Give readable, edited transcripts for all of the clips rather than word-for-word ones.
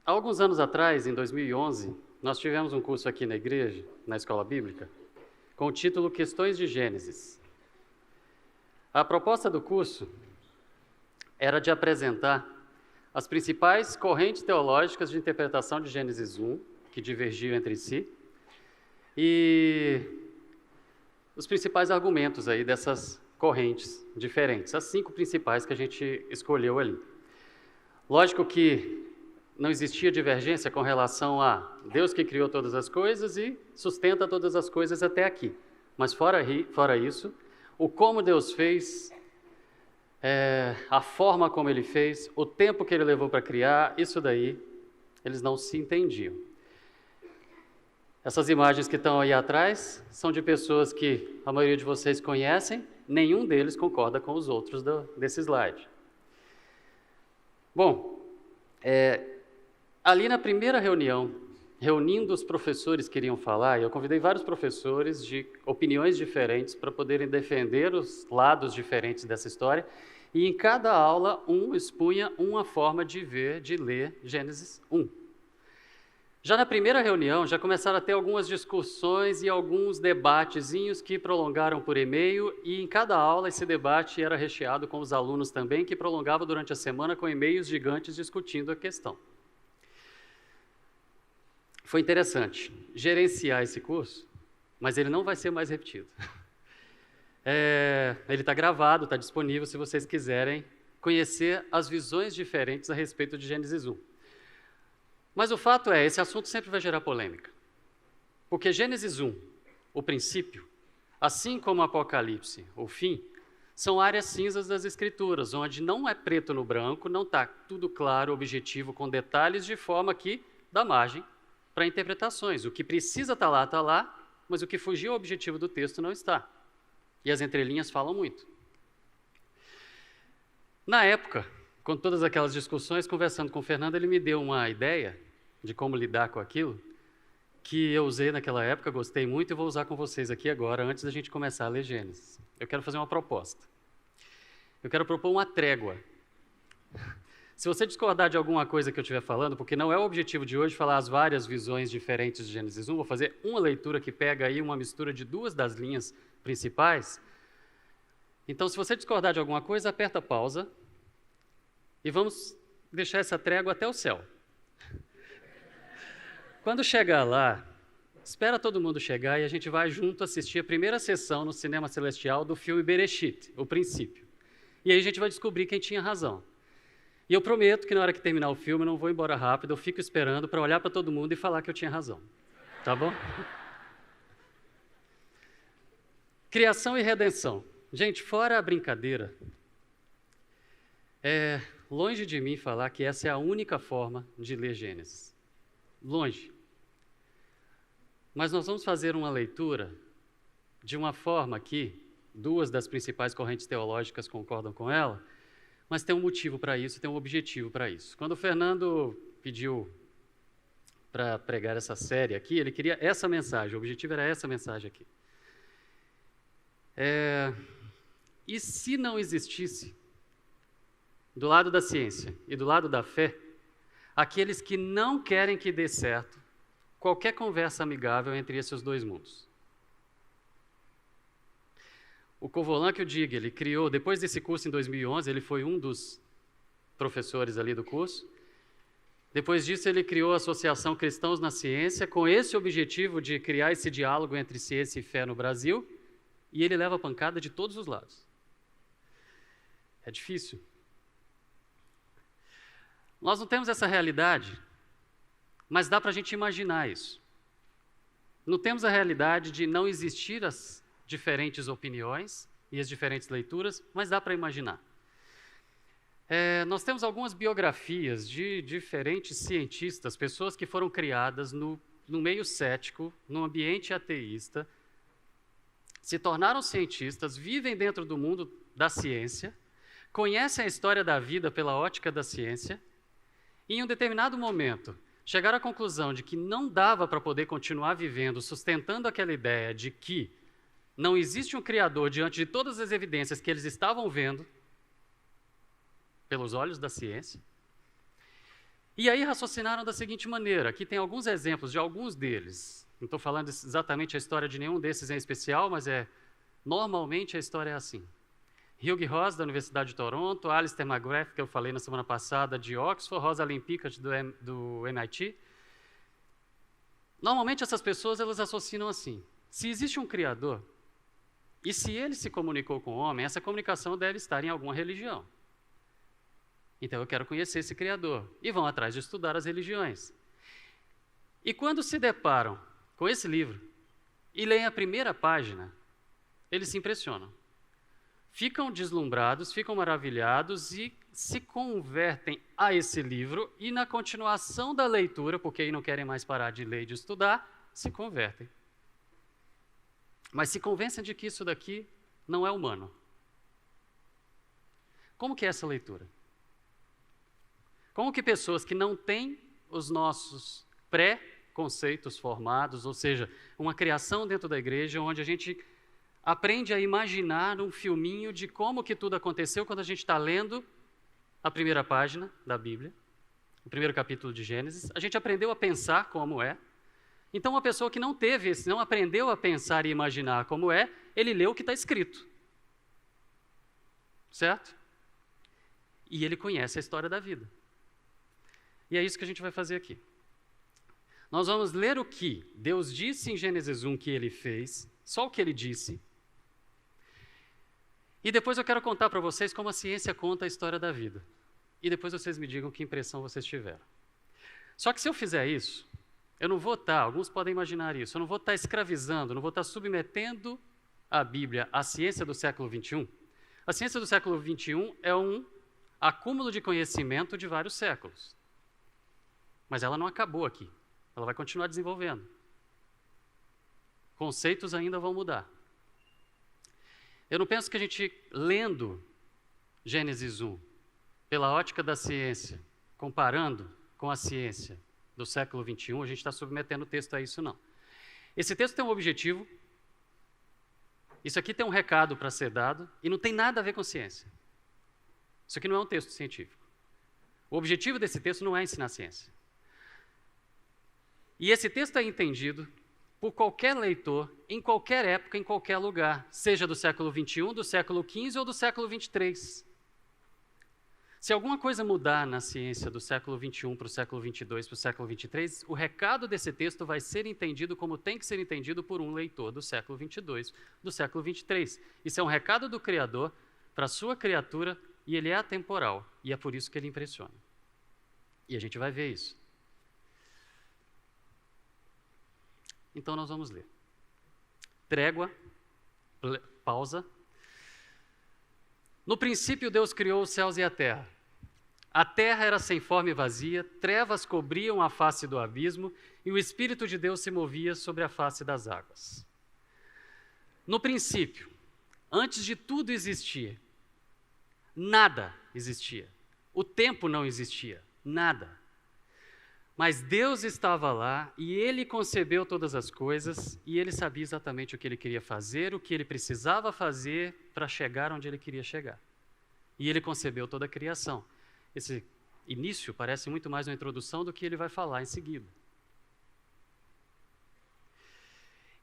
Há alguns anos atrás, em 2011, nós tivemos um curso aqui na igreja, na escola bíblica, com o título Questões de Gênesis. A proposta do curso era de apresentar as principais correntes teológicas de interpretação de Gênesis 1, que divergiam entre si, e os principais argumentos aí dessas correntes diferentes, as 5 principais que a gente escolheu ali. Lógico que não existia divergência com relação a Deus que criou todas as coisas e sustenta todas as coisas até aqui. Mas fora isso, o como Deus fez, a forma como Ele fez, o tempo que Ele levou para criar, isso daí, eles não se entendiam. Essas imagens que estão aí atrás são de pessoas que a maioria de vocês conhecem, nenhum deles concorda com os outros desse slide. Bom, ali na primeira reunião, reunindo os professores que iriam falar, eu convidei vários professores de opiniões diferentes para poderem defender os lados diferentes dessa história, e em cada aula um expunha uma forma de ver, de ler Gênesis 1. Já na primeira reunião, já começaram a ter algumas discussões e alguns debatezinhos que prolongaram por e-mail, e em cada aula esse debate era recheado com os alunos também, que prolongava durante a semana com e-mails gigantes discutindo a questão. Foi interessante gerenciar esse curso, mas ele não vai ser mais repetido. Ele está gravado, está disponível se vocês quiserem conhecer as visões diferentes a respeito de Gênesis 1. Mas o fato é, esse assunto sempre vai gerar polêmica. Porque Gênesis 1, o princípio, assim como Apocalipse, o fim, são áreas cinzas das Escrituras, onde não é preto no branco, não está tudo claro, objetivo, com detalhes, de forma que dá margem para interpretações. O que precisa estar lá, mas o que fugiu ao objetivo do texto não está. E as entrelinhas falam muito. Na época, com todas aquelas discussões, conversando com o Fernando, ele me deu uma ideia de como lidar com aquilo, que eu usei naquela época, gostei muito e vou usar com vocês aqui agora, antes da gente começar a ler Gênesis. Eu quero fazer uma proposta. Eu quero propor uma trégua. Se você discordar de alguma coisa que eu estiver falando, porque não é o objetivo de hoje falar as várias visões diferentes de Gênesis 1, vou fazer uma leitura que pega aí uma mistura de 2 das linhas principais. Então, se você discordar de alguma coisa, aperta pausa e vamos deixar essa trégua até o céu. Quando chegar lá, espera todo mundo chegar e a gente vai junto assistir a primeira sessão no Cinema Celestial do filme Bereshit, o princípio. E aí a gente vai descobrir quem tinha razão. E eu prometo que na hora que terminar o filme eu não vou embora rápido, eu fico esperando para olhar para todo mundo e falar que eu tinha razão. Tá bom? Criação e redenção. Gente, fora a brincadeira, longe de mim falar que essa é a única forma de ler Gênesis. Longe. Mas nós vamos fazer uma leitura de uma forma que 2 das principais correntes teológicas concordam com ela, mas tem um motivo para isso, tem um objetivo para isso. Quando o Fernando pediu para pregar essa série aqui, ele queria essa mensagem, o objetivo era essa mensagem aqui. E se não existisse, do lado da ciência e do lado da fé, aqueles que não querem que dê certo qualquer conversa amigável entre esses 2 mundos? O Covolan, que eu digo, ele criou, depois desse curso em 2011, ele foi um dos professores ali do curso. Depois disso, ele criou a Associação Cristãos na Ciência, com esse objetivo de criar esse diálogo entre ciência e fé no Brasil, e ele leva pancada de todos os lados. É difícil. Nós não temos essa realidade, mas dá para a gente imaginar isso. Não temos a realidade de não existir as diferentes opiniões e as diferentes leituras, mas dá para imaginar. Nós temos algumas biografias de diferentes cientistas, pessoas que foram criadas no meio cético, num ambiente ateísta, se tornaram cientistas, vivem dentro do mundo da ciência, conhecem a história da vida pela ótica da ciência, e em um determinado momento chegaram à conclusão de que não dava para poder continuar vivendo sustentando aquela ideia de que não existe um Criador diante de todas as evidências que eles estavam vendo pelos olhos da ciência. E aí raciocinaram da seguinte maneira, aqui tem alguns exemplos de alguns deles. Não estou falando exatamente a história de nenhum desses em especial, mas normalmente a história é assim. Hugh Ross, da Universidade de Toronto, Alistair McGrath, que eu falei na semana passada, de Oxford, Rosalind Picard, do MIT. Normalmente essas pessoas elas associam assim, se existe um Criador, e se ele se comunicou com o homem, essa comunicação deve estar em alguma religião. Então eu quero conhecer esse Criador. E vão atrás de estudar as religiões. E quando se deparam com esse livro e leem a primeira página, eles se impressionam. Ficam deslumbrados, ficam maravilhados e se convertem a esse livro e na continuação da leitura, porque aí não querem mais parar de ler e de estudar, se convertem. Mas se convencem de que isso daqui não é humano. Como que é essa leitura? Como que pessoas que não têm os nossos pré-conceitos formados, ou seja, uma criação dentro da igreja, onde a gente aprende a imaginar um filminho de como que tudo aconteceu quando a gente está lendo a primeira página da Bíblia, o primeiro capítulo de Gênesis, a gente aprendeu a pensar como é. Então, uma pessoa que não teve esse, não aprendeu a pensar e imaginar como é, ele lê o que está escrito. Certo? E ele conhece a história da vida. E é isso que a gente vai fazer aqui. Nós vamos ler o que Deus disse em Gênesis 1 que ele fez, só o que ele disse. E depois eu quero contar para vocês como a ciência conta a história da vida. E depois vocês me digam que impressão vocês tiveram. Só que se eu fizer isso, eu não vou estar, alguns podem imaginar isso, eu não vou estar escravizando, não vou estar submetendo a Bíblia à ciência do século XXI. A ciência do século XXI é um acúmulo de conhecimento de vários séculos. Mas ela não acabou aqui. Ela vai continuar desenvolvendo. Conceitos ainda vão mudar. Eu não penso que a gente, lendo Gênesis 1, pela ótica da ciência, comparando com a ciência do século XXI, a gente está submetendo o texto a isso, não. Esse texto tem um objetivo, isso aqui tem um recado para ser dado, e não tem nada a ver com ciência. Isso aqui não é um texto científico. O objetivo desse texto não é ensinar ciência. E esse texto é entendido por qualquer leitor, em qualquer época, em qualquer lugar, seja do século XXI, do século XV ou do século XXIII. Se alguma coisa mudar na ciência do século XXI para o século XXII, para o século XXIII, o recado desse texto vai ser entendido como tem que ser entendido por um leitor do século XXII, do século XXIII. Isso é um recado do Criador para a sua criatura e ele é atemporal, e é por isso que ele impressiona. E a gente vai ver isso. Então nós vamos ler. Trégua, pausa. No princípio Deus criou os céus e a terra. A terra era sem forma e vazia, trevas cobriam a face do abismo e o Espírito de Deus se movia sobre a face das águas. No princípio, antes de tudo existir, nada existia. O tempo não existia, nada. Mas Deus estava lá e Ele concebeu todas as coisas e Ele sabia exatamente o que Ele queria fazer, o que Ele precisava fazer para chegar onde Ele queria chegar. E Ele concebeu toda a criação. Esse início parece muito mais uma introdução do que Ele vai falar em seguida.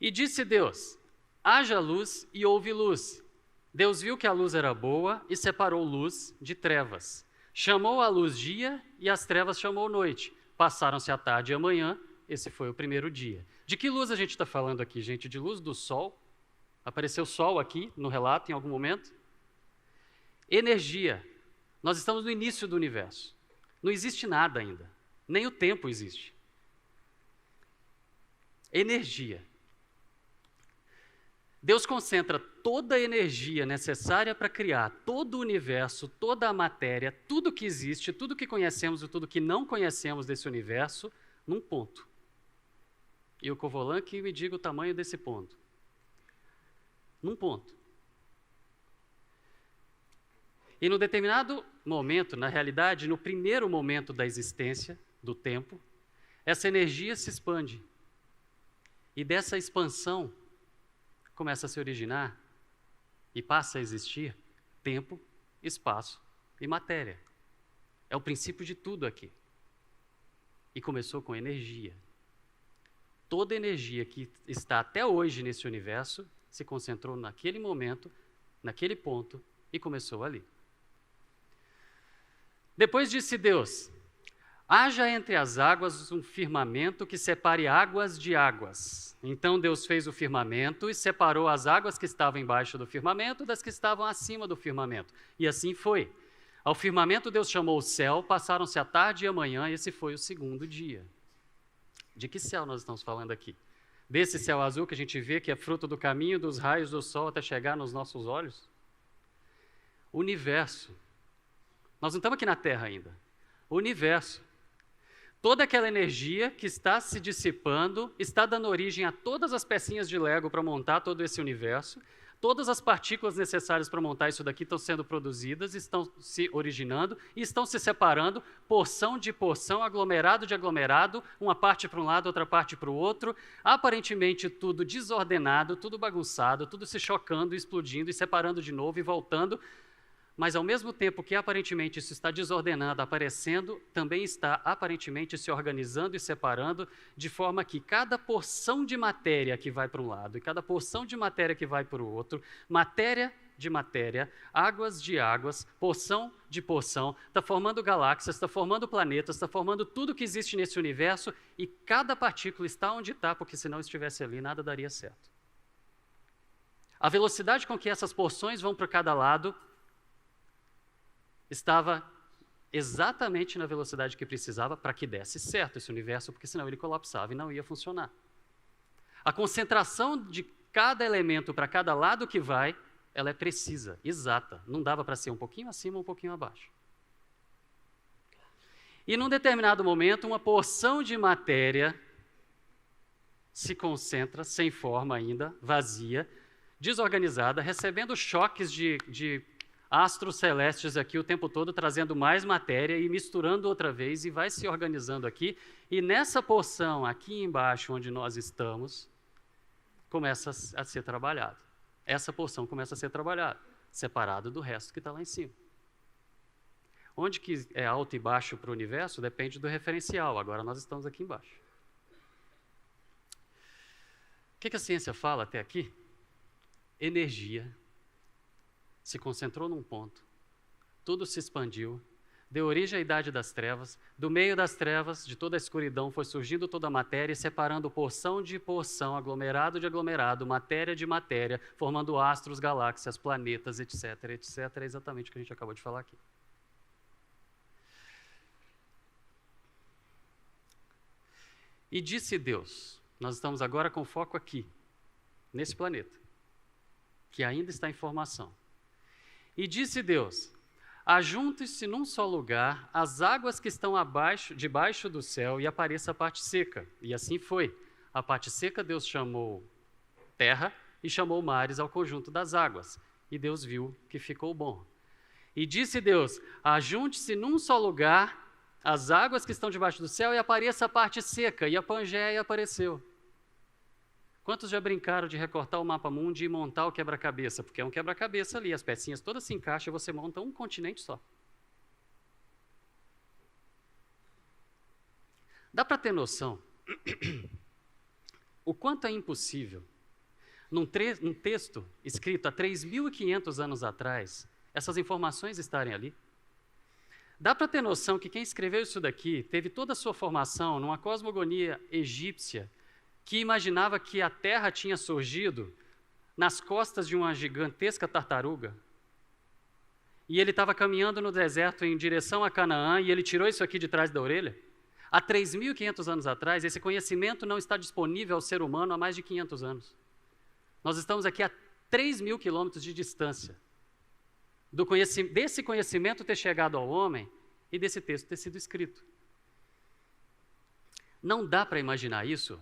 E disse Deus, haja luz e houve luz. Deus viu que a luz era boa e separou luz de trevas. Chamou a luz dia e as trevas chamou noite. Passaram-se a tarde e a manhã, esse foi o primeiro dia. De que luz a gente está falando aqui, gente? De luz do sol? Apareceu sol aqui no relato em algum momento? Energia. Nós estamos no início do universo. Não existe nada ainda. Nem o tempo existe. Energia. Deus concentra toda a energia necessária para criar todo o universo, toda a matéria, tudo que existe, tudo que conhecemos e tudo que não conhecemos desse universo, num ponto. E o Covolan que me diga o tamanho desse ponto. Num ponto. E no determinado momento, na realidade, no primeiro momento da existência, do tempo, essa energia se expande. E dessa expansão começa a se originar e passa a existir tempo, espaço e matéria. É o princípio de tudo aqui. E começou com energia. Toda energia que está até hoje nesse universo se concentrou naquele momento, naquele ponto, e começou ali. Depois disse Deus: haja entre as águas um firmamento que separe águas de águas. Então Deus fez o firmamento e separou as águas que estavam embaixo do firmamento das que estavam acima do firmamento. E assim foi. Ao firmamento Deus chamou o céu, passaram-se a tarde e a manhã, e esse foi o segundo dia. De que céu nós estamos falando aqui? Desse céu azul que a gente vê que é fruto do caminho dos raios do sol até chegar nos nossos olhos? Universo. Nós não estamos aqui na Terra ainda. Universo. Toda aquela energia que está se dissipando, está dando origem a todas as pecinhas de Lego para montar todo esse universo. Todas as partículas necessárias para montar isso daqui estão sendo produzidas, estão se originando e estão se separando, porção de porção, aglomerado de aglomerado, uma parte para um lado, outra parte para o outro, aparentemente tudo desordenado, tudo bagunçado, tudo se chocando, explodindo e separando de novo e voltando. Mas ao mesmo tempo que aparentemente isso está desordenado, aparecendo, também está aparentemente se organizando e separando, de forma que cada porção de matéria que vai para um lado e cada porção de matéria que vai para o outro, matéria de matéria, águas de águas, porção de porção, está formando galáxias, está formando planetas, está formando tudo que existe nesse universo, e cada partícula está onde está, porque se não estivesse ali, nada daria certo. A velocidade com que essas porções vão para cada lado estava exatamente na velocidade que precisava para que desse certo esse universo, porque senão ele colapsava e não ia funcionar. A concentração de cada elemento para cada lado que vai, ela é precisa, exata. Não dava para ser um pouquinho acima, um pouquinho abaixo. E num determinado momento, uma porção de matéria se concentra, sem forma ainda, vazia, desorganizada, recebendo choques de astros celestes aqui o tempo todo, trazendo mais matéria e misturando outra vez, e vai se organizando aqui. E nessa porção aqui embaixo, onde nós estamos, começa a ser trabalhado. Essa porção começa a ser trabalhada, separado do resto que está lá em cima. Onde que é alto e baixo para o universo depende do referencial. Agora nós estamos aqui embaixo. O que a ciência fala até aqui? Energia se concentrou num ponto, tudo se expandiu, deu origem à idade das trevas, do meio das trevas, de toda a escuridão, foi surgindo toda a matéria, separando porção de porção, aglomerado de aglomerado, matéria de matéria, formando astros, galáxias, planetas, etc., etc., é exatamente o que a gente acabou de falar aqui. E disse Deus, nós estamos agora com foco aqui, nesse planeta, que ainda está em formação. E disse Deus: ajunte-se num só lugar as águas que estão debaixo do céu, e apareça a parte seca. E assim foi. A parte seca Deus chamou terra e chamou mares ao conjunto das águas. E Deus viu que ficou bom. E disse Deus: ajunte-se num só lugar as águas que estão debaixo do céu, e apareça a parte seca. E a Pangeia apareceu. Quantos já brincaram de recortar o mapa mundi e montar o quebra-cabeça? Porque é um quebra-cabeça ali, as pecinhas todas se encaixam e você monta um continente só. Dá para ter noção o quanto é impossível, num texto escrito há 3.500 anos atrás, essas informações estarem ali? Dá para ter noção que quem escreveu isso daqui teve toda a sua formação numa cosmogonia egípcia, que imaginava que a Terra tinha surgido nas costas de uma gigantesca tartaruga. E ele estava caminhando no deserto em direção a Canaã, e ele tirou isso aqui de trás da orelha. Há 3.500 anos atrás, esse conhecimento não está disponível ao ser humano há mais de 500 anos. Nós estamos aqui a 3.000 quilômetros de distância desse conhecimento ter chegado ao homem e desse texto ter sido escrito. Não dá para imaginar isso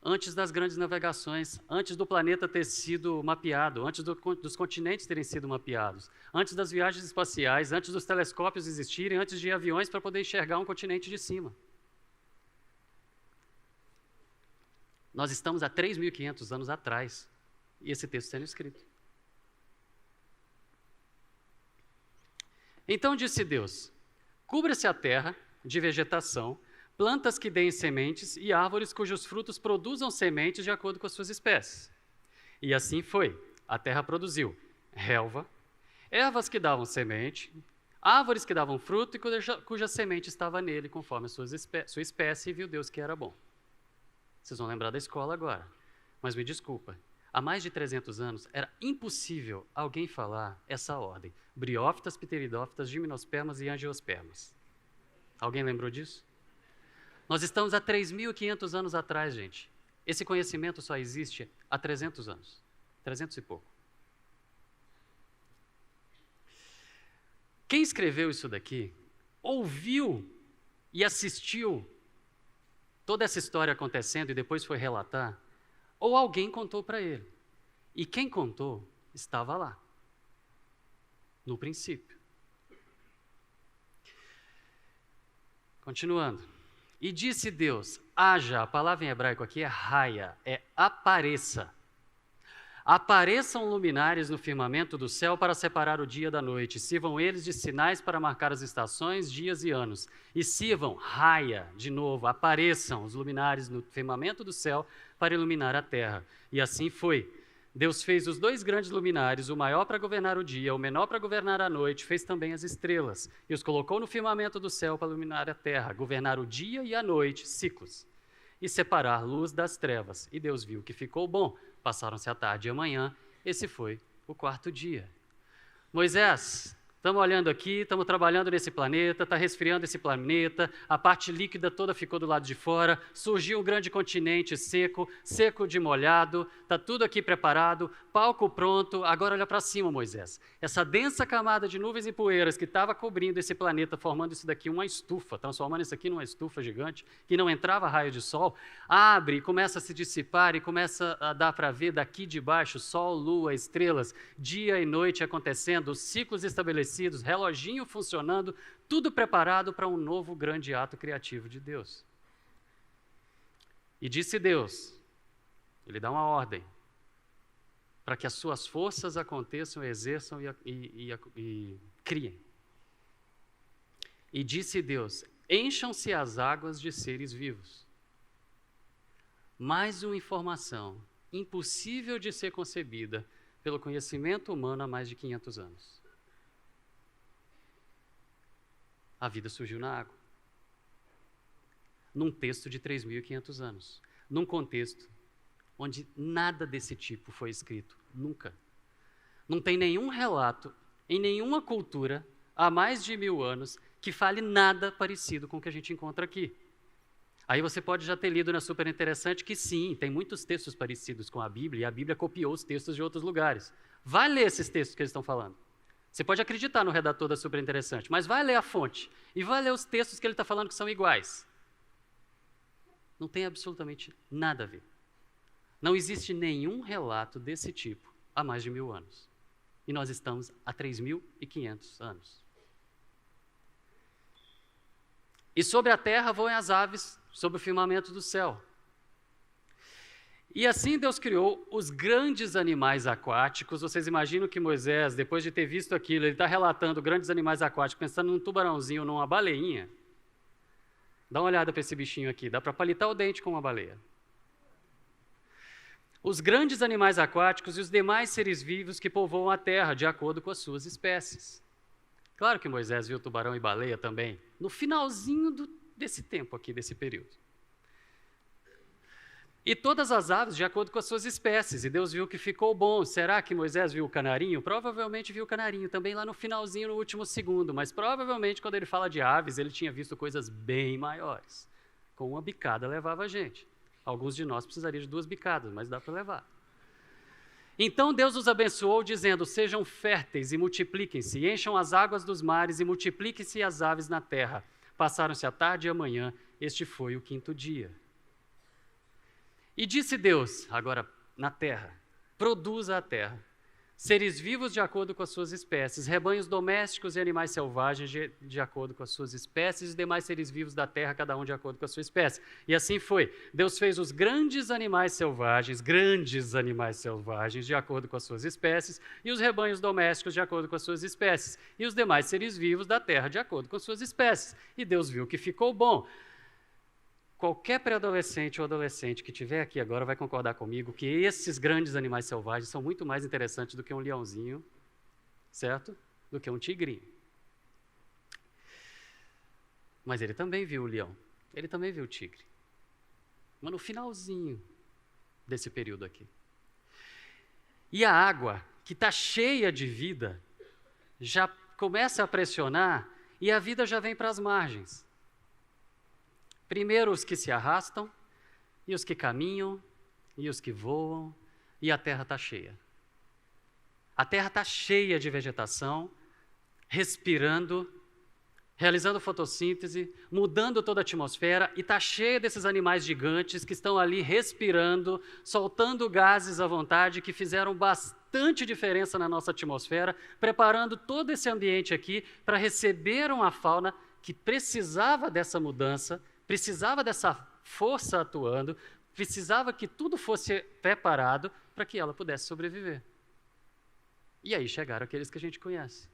antes das grandes navegações, antes do planeta ter sido mapeado, antes dos continentes terem sido mapeados, antes das viagens espaciais, antes dos telescópios existirem, antes de aviões para poder enxergar um continente de cima. Nós estamos há 3.500 anos atrás, e esse texto sendo escrito. Então disse Deus: cubra-se a terra de vegetação, plantas que deem sementes e árvores cujos frutos produzam sementes de acordo com as suas espécies. E assim foi. A terra produziu relva, ervas que davam semente, árvores que davam fruto e cuja semente estava nele conforme a sua espécie, e viu Deus que era bom. Vocês vão lembrar da escola agora, mas me desculpa. Há mais de 300 anos era impossível alguém falar essa ordem: briófitas, pteridófitas, gimnospermas e angiospermas. Alguém lembrou disso? Nós estamos há 3.500 anos atrás, gente. Esse conhecimento só existe há 300 anos. 300 e pouco. Quem escreveu isso daqui, ouviu e assistiu toda essa história acontecendo e depois foi relatar, ou alguém contou para ele. E quem contou estava lá, no princípio. Continuando. E disse Deus: haja, a palavra em hebraico aqui é raia, é apareça. Apareçam luminares no firmamento do céu para separar o dia da noite. Sirvam eles de sinais para marcar as estações, dias e anos. E sirvam, raia, de novo, apareçam os luminares no firmamento do céu para iluminar a terra. E assim foi. Deus fez os 2 grandes luminares, o maior para governar o dia, o menor para governar a noite, fez também as estrelas, e os colocou no firmamento do céu para iluminar a terra, governar o dia e a noite, ciclos, e separar luz das trevas. E Deus viu que ficou bom. Passaram-se a tarde e a manhã, esse foi o 4º dia. Moisés, estamos olhando aqui, estamos trabalhando nesse planeta, está resfriando esse planeta, a parte líquida toda ficou do lado de fora, surgiu um grande continente seco, seco de molhado, está tudo aqui preparado, palco pronto. Agora olha para cima, Moisés. Essa densa camada de nuvens e poeiras que estava cobrindo esse planeta, formando isso daqui uma estufa, transformando isso aqui numa estufa gigante, que não entrava raio de sol, abre e começa a se dissipar e começa a dar para ver daqui de baixo sol, lua, estrelas, dia e noite acontecendo, os ciclos estabelecidos, reloginho funcionando, tudo preparado para um novo grande ato criativo de Deus. E disse Deus, ele dá uma ordem, para que as suas forças aconteçam, exerçam e criem. E disse Deus: encham-se as águas de seres vivos. Mais uma informação impossível de ser concebida pelo conhecimento humano há mais de 500 anos. A vida surgiu na água. Num texto de 3.500 anos. Num contexto onde nada desse tipo foi escrito, nunca. Não tem nenhum relato, em nenhuma cultura, há mais de 1.000 anos, que fale nada parecido com o que a gente encontra aqui. Aí você pode já ter lido na Super Interessante que sim, tem muitos textos parecidos com a Bíblia, e a Bíblia copiou os textos de outros lugares. Vai ler esses textos que eles estão falando. Você pode acreditar no redator da Super Interessante, mas vai ler a fonte, e vai ler os textos que ele está falando que são iguais. Não tem absolutamente nada a ver. Não existe nenhum relato desse tipo há mais de 1.000 anos. E nós estamos há 3.500 anos. E sobre a terra voam as aves, sobre o firmamento do céu. E assim Deus criou os grandes animais aquáticos. Vocês imaginam que Moisés, depois de ter visto aquilo, ele está relatando grandes animais aquáticos, pensando num tubarãozinho, numa baleinha. Dá uma olhada para esse bichinho aqui, dá para palitar o dente com uma baleia. Os grandes animais aquáticos e os demais seres vivos que povoam a terra, de acordo com as suas espécies. Claro que Moisés viu tubarão e baleia também, no finalzinho desse tempo aqui, desse período. E todas as aves de acordo com as suas espécies, e Deus viu que ficou bom. Será que Moisés viu o canarinho? Provavelmente viu o canarinho, também lá no finalzinho, no último segundo, mas provavelmente quando ele fala de aves, ele tinha visto coisas bem maiores. Com uma bicada levava a gente. Alguns de nós precisariam de 2 bicadas, mas dá para levar. Então Deus os abençoou, dizendo: sejam férteis e multipliquem-se, encham as águas dos mares e multipliquem-se as aves na terra. Passaram-se a tarde e a manhã, este foi o 5º dia. E disse Deus, agora na terra, produza a terra seres vivos de acordo com as suas espécies, rebanhos domésticos e animais selvagens de acordo com as suas espécies, e demais seres vivos da terra, cada um de acordo com a sua espécie. E assim foi. Deus fez os grandes animais selvagens, de acordo com as suas espécies, e os rebanhos domésticos de acordo com as suas espécies, e os demais seres vivos da terra de acordo com as suas espécies. E Deus viu que ficou bom. Qualquer pré-adolescente ou adolescente que estiver aqui agora vai concordar comigo que esses grandes animais selvagens são muito mais interessantes do que um leãozinho, certo? Do que um tigrinho. Mas ele também viu o leão, ele também viu o tigre. Mas no finalzinho desse período aqui. E a água, que está cheia de vida, já começa a pressionar e a vida já vem para as margens. Primeiro os que se arrastam, e os que caminham, e os que voam, e a terra está cheia. A terra está cheia de vegetação, respirando, realizando fotossíntese, mudando toda a atmosfera, e está cheia desses animais gigantes que estão ali respirando, soltando gases à vontade, que fizeram bastante diferença na nossa atmosfera, preparando todo esse ambiente aqui para receber uma fauna que precisava dessa mudança, precisava dessa força atuando, precisava que tudo fosse preparado para que ela pudesse sobreviver. E aí chegaram aqueles que a gente conhece.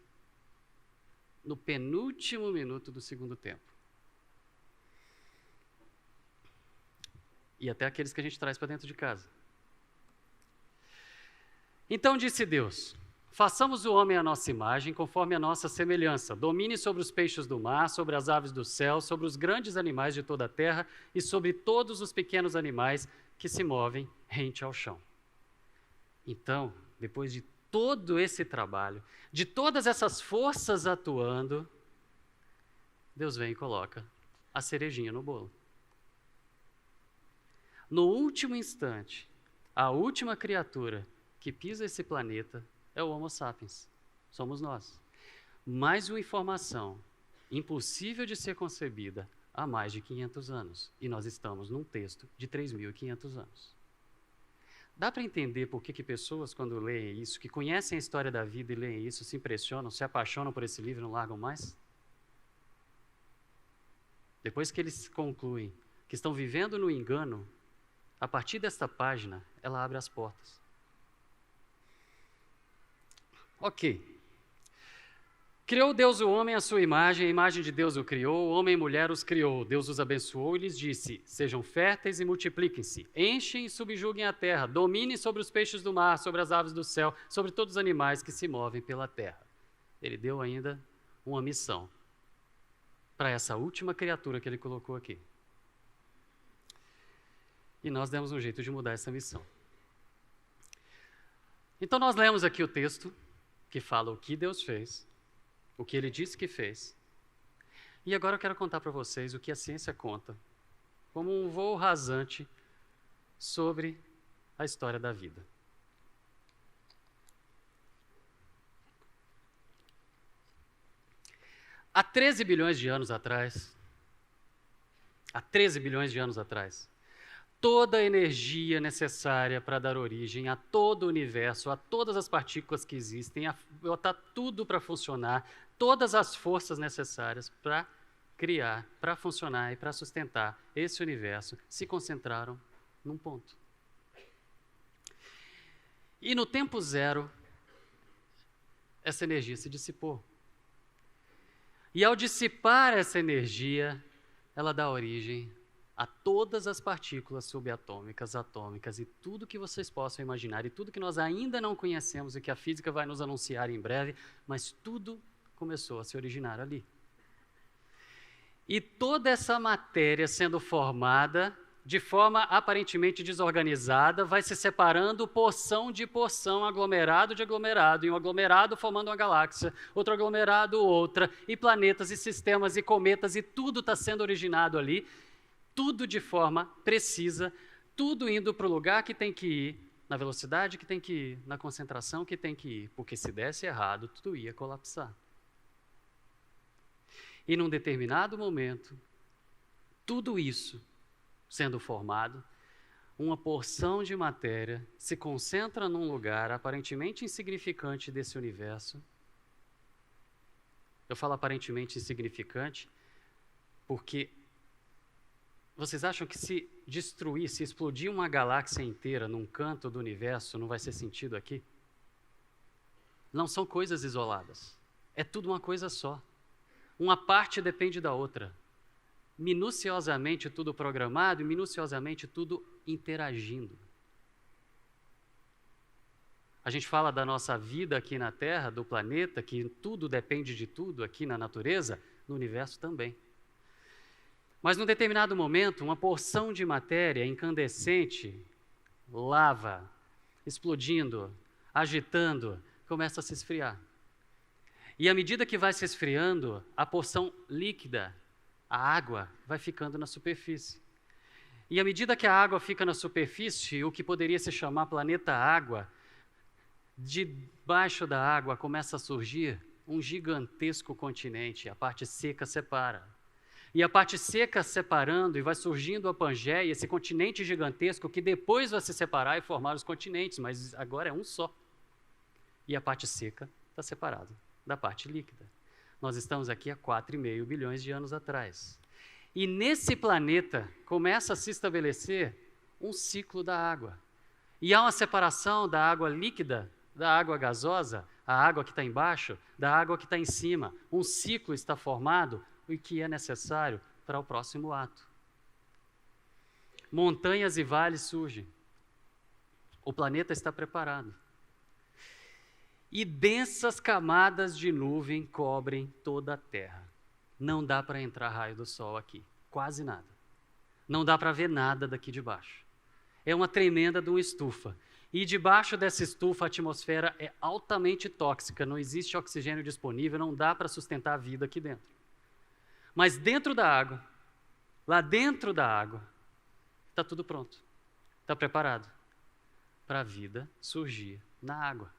No penúltimo minuto do segundo tempo. E até aqueles que a gente traz para dentro de casa. Então disse Deus: façamos o homem à nossa imagem, conforme a nossa semelhança. Domine sobre os peixes do mar, sobre as aves do céu, sobre os grandes animais de toda a terra e sobre todos os pequenos animais que se movem rente ao chão. Então, depois de todo esse trabalho, de todas essas forças atuando, Deus vem e coloca a cerejinha no bolo. No último instante, a última criatura que pisa esse planeta é o Homo sapiens, somos nós. Mais uma informação impossível de ser concebida há mais de 500 anos, e nós estamos num texto de 3.500 anos. Dá para entender por que pessoas, quando leem isso, que conhecem a história da vida e leem isso, se impressionam, se apaixonam por esse livro e não largam mais? Depois que eles concluem que estão vivendo no engano, a partir desta página, ela abre as portas. Ok. Criou Deus o homem à sua imagem, a imagem de Deus o criou, homem e mulher os criou. Deus os abençoou e lhes disse: sejam férteis e multipliquem-se, enchem e subjuguem a terra, dominem sobre os peixes do mar, sobre as aves do céu, sobre todos os animais que se movem pela terra. Ele deu ainda uma missão para essa última criatura que ele colocou aqui. E nós demos um jeito de mudar essa missão. Então nós lemos aqui o texto que fala o que Deus fez, o que ele disse que fez. E agora eu quero contar para vocês o que a ciência conta, como um voo rasante sobre a história da vida. Há 13 bilhões de anos atrás, toda a energia necessária para dar origem a todo o universo, a todas as partículas que existem, botar tudo para funcionar, todas as forças necessárias para criar, para funcionar e para sustentar esse universo se concentraram num ponto. E no tempo zero, essa energia se dissipou. E ao dissipar essa energia, ela dá origem a todas as partículas subatômicas, atômicas e tudo que vocês possam imaginar e tudo que nós ainda não conhecemos e que a física vai nos anunciar em breve, mas tudo começou a se originar ali. E toda essa matéria sendo formada de forma aparentemente desorganizada, vai se separando porção de porção, aglomerado de aglomerado, e um aglomerado formando uma galáxia, outro aglomerado outra, e planetas e sistemas e cometas, e tudo está sendo originado ali, tudo de forma precisa, tudo indo para o lugar que tem que ir, na velocidade que tem que ir, na concentração que tem que ir, porque se desse errado, tudo ia colapsar. E num determinado momento, tudo isso sendo formado, uma porção de matéria se concentra num lugar aparentemente insignificante desse universo. Eu falo aparentemente insignificante porque vocês acham que se destruir, se explodir uma galáxia inteira num canto do universo, não vai ser sentido aqui? Não são coisas isoladas. É tudo uma coisa só. Uma parte depende da outra. Minuciosamente tudo programado e minuciosamente tudo interagindo. A gente fala da nossa vida aqui na Terra, do planeta, que tudo depende de tudo aqui na natureza, no universo também. Mas num determinado momento, uma porção de matéria incandescente, lava, explodindo, agitando, começa a se esfriar. E à medida que vai se esfriando, a porção líquida, a água, vai ficando na superfície. E à medida que a água fica na superfície, o que poderia se chamar planeta água, debaixo da água começa a surgir um gigantesco continente, a parte seca separa. E a parte seca separando e vai surgindo a Pangeia, esse continente gigantesco que depois vai se separar e formar os continentes, mas agora é um só. E a parte seca está separada da parte líquida. Nós estamos aqui há 4,5 bilhões de anos atrás. E nesse planeta começa a se estabelecer um ciclo da água. E há uma separação da água líquida, da água gasosa, a água que está embaixo, da água que está em cima. Um ciclo está formado, o que é necessário para o próximo ato. Montanhas e vales surgem. O planeta está preparado. E densas camadas de nuvem cobrem toda a Terra. Não dá para entrar raio do sol aqui, quase nada. Não dá para ver nada daqui de baixo. É uma tremenda de uma estufa. E debaixo dessa estufa a atmosfera é altamente tóxica, não existe oxigênio disponível, não dá para sustentar a vida aqui dentro. Mas dentro da água, lá dentro da água, está tudo pronto. Está preparado para a vida surgir na água.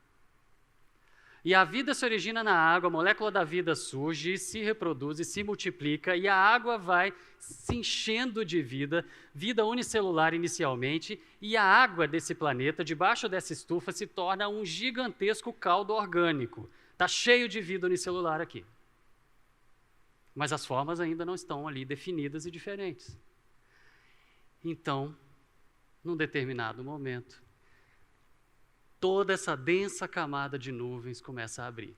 E a vida se origina na água, a molécula da vida surge, se reproduz e se multiplica, e a água vai se enchendo de vida, vida unicelular inicialmente, e a água desse planeta, debaixo dessa estufa, se torna um gigantesco caldo orgânico. Está cheio de vida unicelular aqui. Mas as formas ainda não estão ali definidas e diferentes. Então, num determinado momento, toda essa densa camada de nuvens começa a abrir.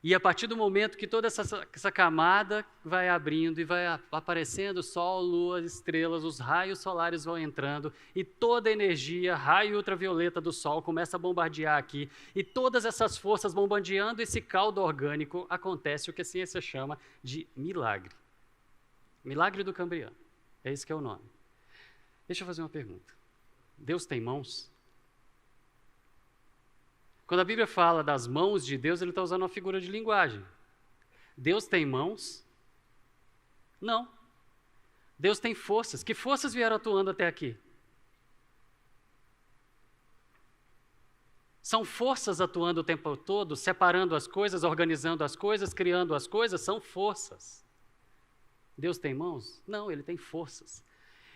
E a partir do momento que toda essa camada vai abrindo e vai aparecendo sol, lua, estrelas, os raios solares vão entrando e toda a energia, raio ultravioleta do sol começa a bombardear aqui e todas essas forças bombardeando esse caldo orgânico, acontece o que a ciência chama de milagre. Milagre do Cambriano. É esse que é o nome. Deixa eu fazer uma pergunta. Deus tem mãos? Quando a Bíblia fala das mãos de Deus, ele está usando uma figura de linguagem. Deus tem mãos? Não. Deus tem forças. Que forças vieram atuando até aqui? São forças atuando o tempo todo, separando as coisas, organizando as coisas, criando as coisas, são forças. Deus tem mãos? Não, ele tem forças.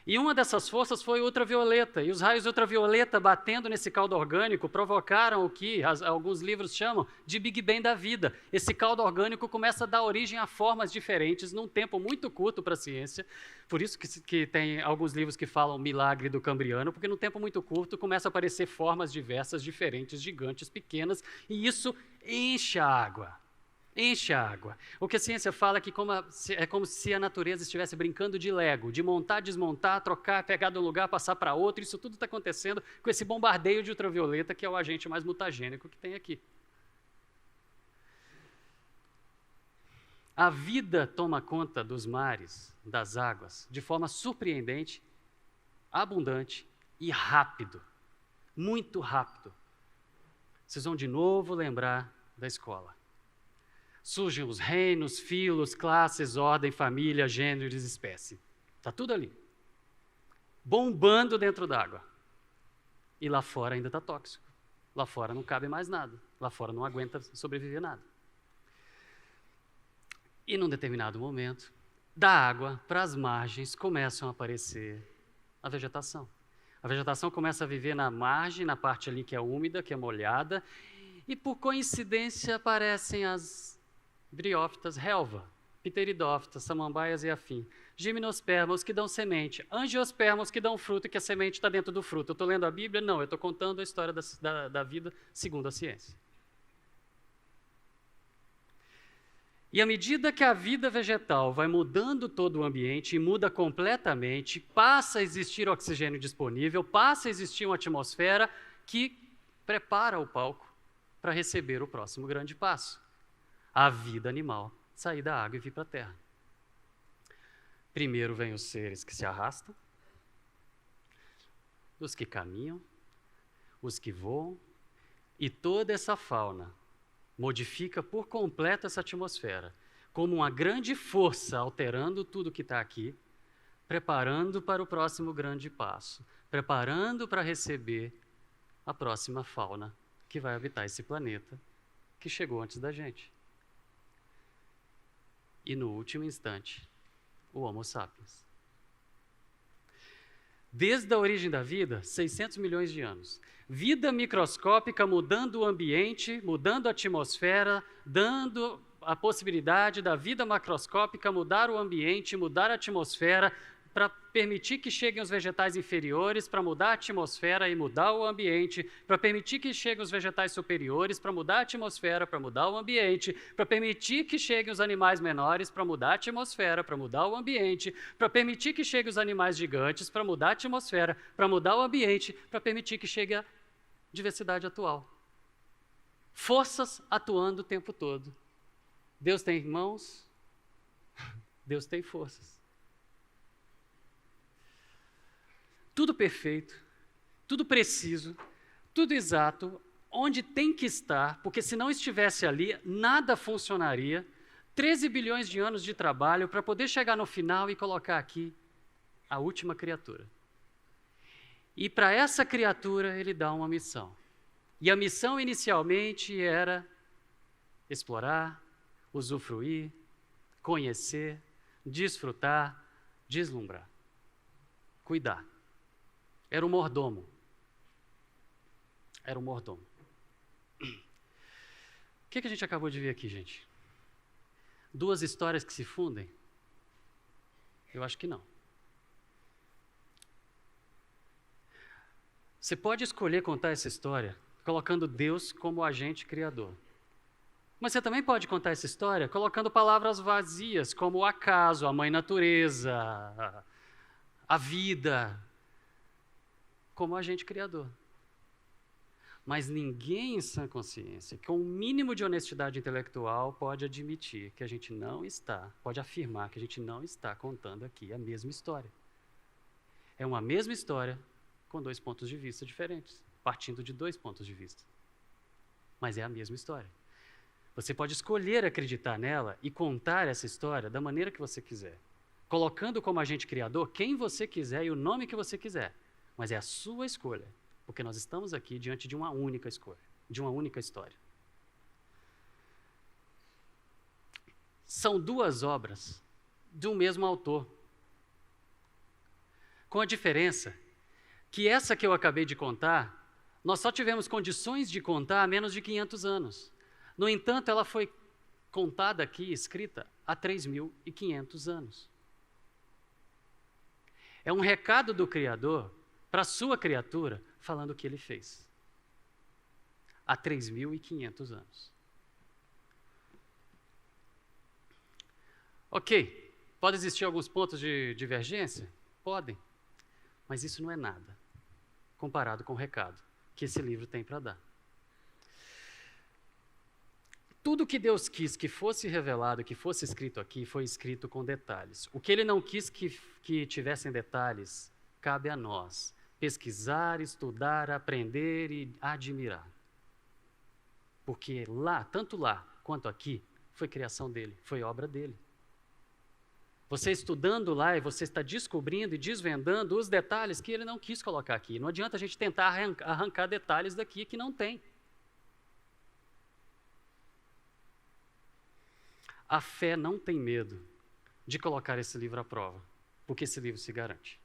E uma dessas forças foi ultravioleta, e os raios ultravioleta batendo nesse caldo orgânico provocaram o que alguns livros chamam de Big Bang da vida. Esse caldo orgânico começa a dar origem a formas diferentes num tempo muito curto para a ciência, por isso que tem alguns livros que falam milagre do Cambriano, porque num tempo muito curto começam a aparecer formas diversas, diferentes, gigantes, pequenas, e isso enche a água. Enche a água. O que a ciência fala é que é como se a natureza estivesse brincando de Lego, de montar, desmontar, trocar, pegar de um lugar, passar para outro. Isso tudo está acontecendo com esse bombardeio de ultravioleta, que é o agente mais mutagênico que tem aqui. A vida toma conta dos mares, das águas, de forma surpreendente, abundante e rápido. Muito rápido. Vocês vão de novo lembrar da escola. Surgem os reinos, filos, classes, ordem, família, gêneros, espécie. Está tudo ali. Bombando dentro d'água. E lá fora ainda está tóxico. Lá fora não cabe mais nada. Lá fora não aguenta sobreviver nada. E num determinado momento, da água para as margens começam a aparecer a vegetação. A vegetação começa a viver na margem, na parte ali que é úmida, que é molhada, e por coincidência aparecem as briófitas relva, pteridófitas, samambaias e afim, gimnospermas que dão semente, angiospermas que dão fruto, que a semente está dentro do fruto. Eu estou lendo a Bíblia? Não, eu estou contando a história da vida segundo a ciência. E à medida que a vida vegetal vai mudando todo o ambiente e muda completamente, passa a existir oxigênio disponível, passa a existir uma atmosfera que prepara o palco para receber o próximo grande passo. A vida animal sair da água e vir para a terra. Primeiro vêm os seres que se arrastam, os que caminham, os que voam, e toda essa fauna modifica por completo essa atmosfera, como uma grande força alterando tudo que está aqui, preparando para o próximo grande passo, preparando para receber a próxima fauna que vai habitar esse planeta que chegou antes da gente. E no último instante, o Homo sapiens. Desde a origem da vida, 600 milhões de anos. Vida microscópica mudando o ambiente, mudando a atmosfera, dando a possibilidade da vida macroscópica mudar o ambiente, mudar a atmosfera, para permitir que cheguem os vegetais inferiores, para mudar a atmosfera e mudar o ambiente, para permitir que cheguem os vegetais superiores, para mudar a atmosfera, para mudar o ambiente, para permitir que cheguem os animais menores, para mudar a atmosfera, para mudar o ambiente, para permitir que cheguem os animais gigantes, para mudar a atmosfera, para mudar o ambiente, para permitir que chegue a diversidade atual. Forças atuando o tempo todo. Deus tem mãos, Deus tem forças. Tudo perfeito, tudo preciso, tudo exato, onde tem que estar, porque se não estivesse ali, nada funcionaria. 13 bilhões de anos de trabalho para poder chegar no final e colocar aqui a última criatura. E para essa criatura ele dá uma missão. E a missão inicialmente era explorar, usufruir, conhecer, desfrutar, deslumbrar, cuidar. Era um mordomo. Era um mordomo. O que a gente acabou de ver aqui, gente? Duas histórias que se fundem? Eu acho que não. Você pode escolher contar essa história colocando Deus como agente criador. Mas você também pode contar essa história colocando palavras vazias, como o acaso, a mãe natureza, a vida, como agente criador. Mas ninguém em sã consciência, com um mínimo de honestidade intelectual, pode admitir que a gente não está, pode afirmar que a gente não está contando aqui a mesma história. É uma mesma história com dois pontos de vista diferentes, partindo de dois pontos de vista. Mas é a mesma história. Você pode escolher acreditar nela e contar essa história da maneira que você quiser, colocando como agente criador quem você quiser e o nome que você quiser. Mas é a sua escolha, porque nós estamos aqui diante de uma única escolha, de uma única história. São duas obras do mesmo autor, com a diferença que essa que eu acabei de contar, nós só tivemos condições de contar há menos de 500 anos. No entanto, ela foi contada aqui, escrita, há 3.500 anos. É um recado do Criador para a sua criatura, falando o que ele fez. Há 3.500 anos. Ok, pode existir alguns pontos de divergência? Podem, mas isso não é nada, comparado com o recado que esse livro tem para dar. Tudo que Deus quis que fosse revelado, que fosse escrito aqui, foi escrito com detalhes. O que ele não quis que tivessem detalhes, cabe a nós pesquisar, estudar, aprender e admirar. Porque lá, tanto lá quanto aqui, foi criação dele, foi obra dele. Você estudando lá e você está descobrindo e desvendando os detalhes que ele não quis colocar aqui. Não adianta a gente tentar arrancar detalhes daqui que não tem. A fé não tem medo de colocar esse livro à prova, porque esse livro se garante.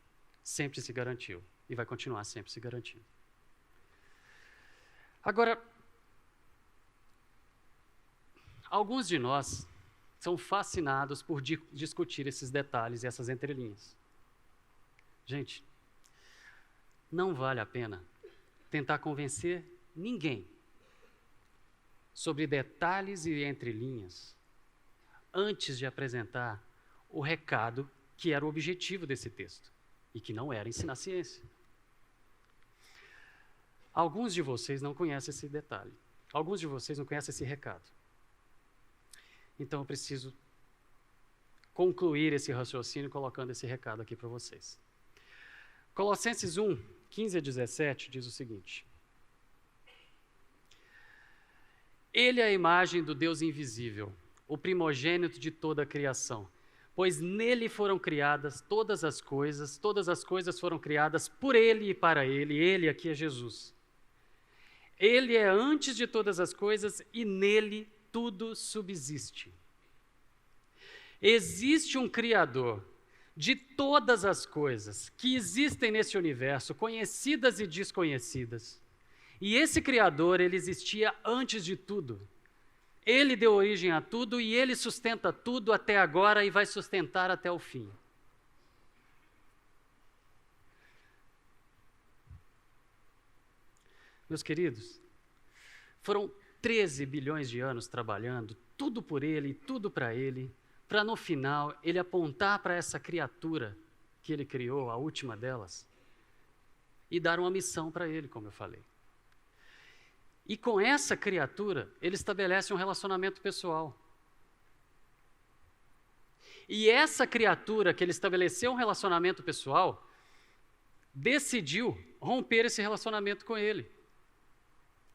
Sempre se garantiu. e vai continuar sempre se garantindo. Agora, alguns de nós são fascinados por discutir esses detalhes e essas entrelinhas. Gente, não vale a pena tentar convencer ninguém sobre detalhes e entrelinhas antes de apresentar o recado que era o objetivo desse texto e que não era ensinar ciência. Alguns de vocês não conhecem esse detalhe. Alguns de vocês não conhecem esse recado. Então eu preciso concluir esse raciocínio colocando esse recado aqui para vocês. Colossenses 1, 15 a 17 diz o seguinte: Ele é a imagem do Deus invisível, o primogênito de toda a criação, pois nele foram criadas todas as coisas foram criadas por ele e para ele aqui é Jesus. Ele é antes de todas as coisas e nele tudo subsiste. Existe um Criador de todas as coisas que existem nesse universo, conhecidas e desconhecidas. E esse Criador, ele existia antes de tudo. Ele deu origem a tudo e ele sustenta tudo até agora e vai sustentar até o fim. Meus queridos, foram 13 bilhões de anos trabalhando, tudo por ele, tudo para ele, para no final ele apontar para essa criatura que ele criou, a última delas, e dar uma missão para ele, como eu falei. E com essa criatura, ele estabelece um relacionamento pessoal. E essa criatura que ele estabeleceu um relacionamento pessoal, decidiu romper esse relacionamento com ele.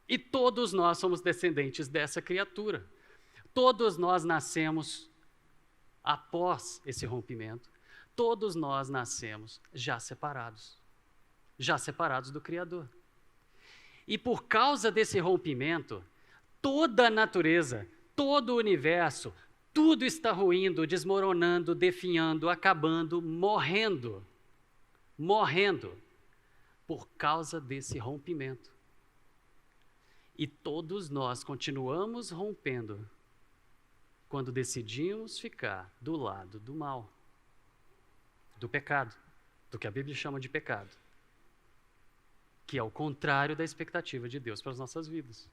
E todos nós somos descendentes dessa criatura. Todos nós nascemos após esse rompimento. Todos nós nascemos já separados do Criador. E por causa desse rompimento, toda a natureza, todo o universo, tudo está ruindo, desmoronando, definhando, acabando, morrendo por causa desse rompimento. E todos nós continuamos rompendo quando decidimos ficar do lado do mal, do pecado, do que a Bíblia chama de pecado, que é o contrário da expectativa de Deus para as nossas vidas.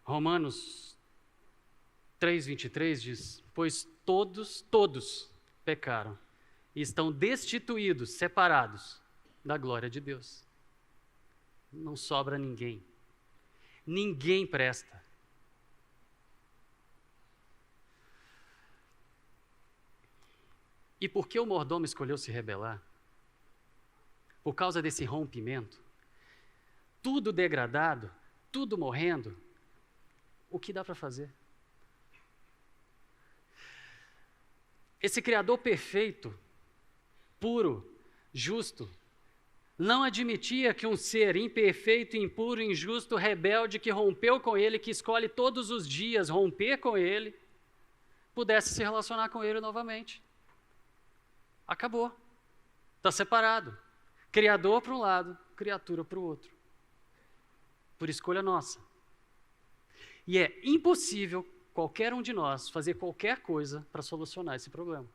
Romanos 3:23 diz: pois todos pecaram e estão destituídos, separados da glória de Deus. Não sobra ninguém. Ninguém presta. E por que o mordomo escolheu se rebelar? Por causa desse rompimento, tudo degradado, tudo morrendo, o que dá para fazer? Esse Criador perfeito, puro, justo, não admitia que um ser imperfeito, impuro, injusto, rebelde, que rompeu com ele, que escolhe todos os dias romper com ele, pudesse se relacionar com ele novamente. Acabou. Está separado. Criador para um lado, criatura para o outro. Por escolha nossa. E é impossível qualquer um de nós fazer qualquer coisa para solucionar esse problema.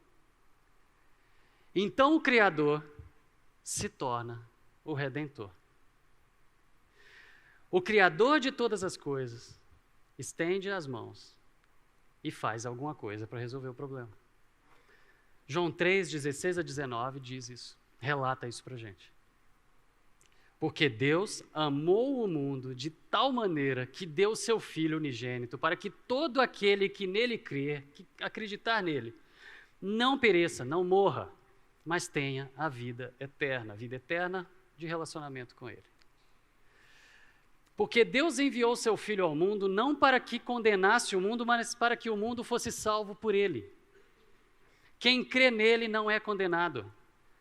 Então o Criador se torna o Redentor. O Criador de todas as coisas estende as mãos e faz alguma coisa para resolver o problema. João 3, 16 a 19 diz isso, relata isso para a gente. Porque Deus amou o mundo de tal maneira que deu o seu Filho unigênito para que todo aquele que nele crer, que acreditar nele, não pereça, não morra, mas tenha a vida eterna de relacionamento com ele. Porque Deus enviou o seu Filho ao mundo não para que condenasse o mundo, mas para que o mundo fosse salvo por ele. Quem crê nele não é condenado,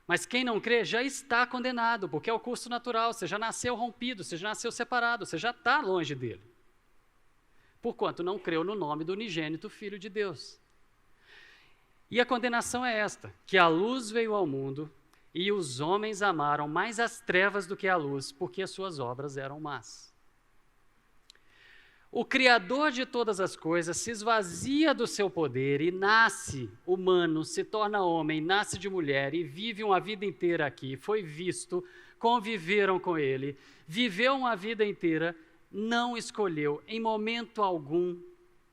mas quem não crê já está condenado, porque é o curso natural, você já nasceu rompido, você já nasceu separado, você já está longe dele. Porquanto não creu no nome do unigênito Filho de Deus. E a condenação é esta, que a luz veio ao mundo, E os homens amaram mais as trevas do que a luz, porque as suas obras eram más. O Criador de todas as coisas se esvazia do seu poder e nasce humano, se torna homem, nasce de mulher e vive uma vida inteira aqui. Foi visto, conviveram com ele, viveu uma vida inteira, não escolheu em momento algum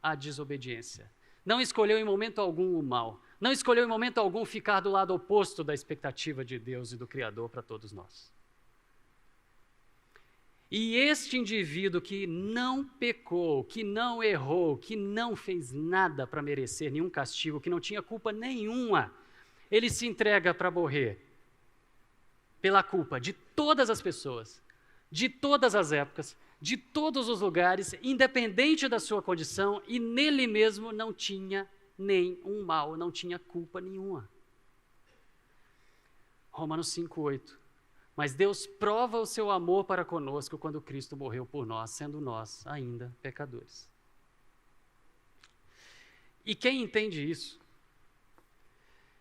a desobediência. Não escolheu em momento algum o mal. Não escolheu em momento algum ficar do lado oposto da expectativa de Deus e do Criador para todos nós. E este indivíduo que não pecou, que não errou, que não fez nada para merecer nenhum castigo, que não tinha culpa nenhuma, ele se entrega para morrer pela culpa de todas as pessoas, de todas as épocas, de todos os lugares, independente da sua condição, e nele mesmo não tinha nenhum mal, não tinha culpa nenhuma. Romanos 5:8. Mas Deus prova o seu amor para conosco quando Cristo morreu por nós, sendo nós ainda pecadores. E quem entende isso,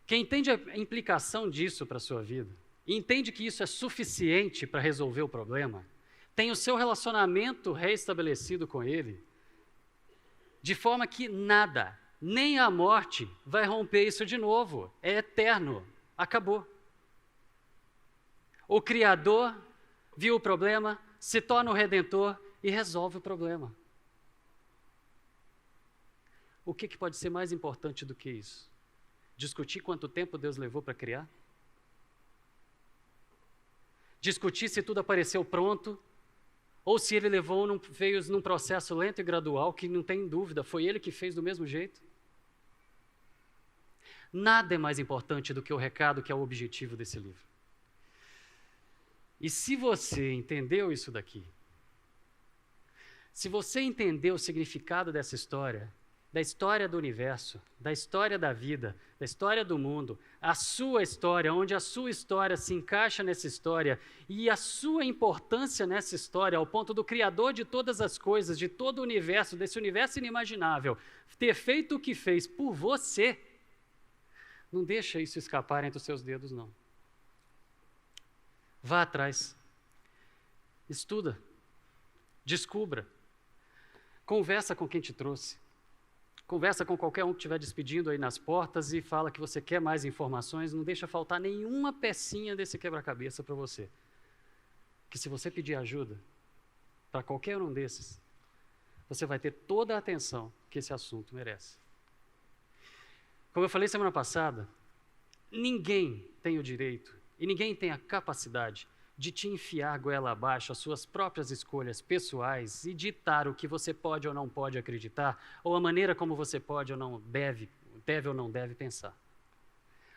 quem entende a implicação disso para a sua vida, e entende que isso é suficiente para resolver o problema, tem o seu relacionamento reestabelecido com Ele, de forma que nada, nem a morte, vai romper isso de novo. É eterno. Acabou. O Criador viu o problema, se torna o Redentor e resolve o problema. O que pode ser mais importante do que isso? Discutir quanto tempo Deus levou para criar? Discutir se tudo apareceu pronto, ou se ele veio num processo lento e gradual, que não tem dúvida, foi ele que fez do mesmo jeito? Nada é mais importante do que o recado que é o objetivo desse livro. E se você entendeu isso daqui, se você entendeu o significado dessa história, da história do universo, da história da vida, da história do mundo, a sua história, onde a sua história se encaixa nessa história e a sua importância nessa história, ao ponto do Criador de todas as coisas, de todo o universo, desse universo inimaginável, ter feito o que fez por você, não deixa isso escapar entre os seus dedos, não. Vá atrás, estuda, descubra, conversa com quem te trouxe, conversa com qualquer um que estiver despedindo aí nas portas e fala que você quer mais informações, não deixa faltar nenhuma pecinha desse quebra-cabeça para você. Que se você pedir ajuda para qualquer um desses, você vai ter toda a atenção que esse assunto merece. Como eu falei semana passada, ninguém tem o direito e ninguém tem a capacidade de te enfiar goela abaixo as suas próprias escolhas pessoais e ditar o que você pode ou não pode acreditar, ou a maneira como você pode ou não deve ou não deve pensar.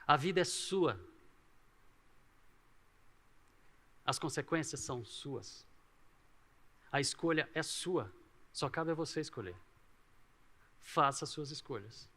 A vida é sua. As consequências são suas. A escolha é sua. Só cabe a você escolher. Faça as suas escolhas.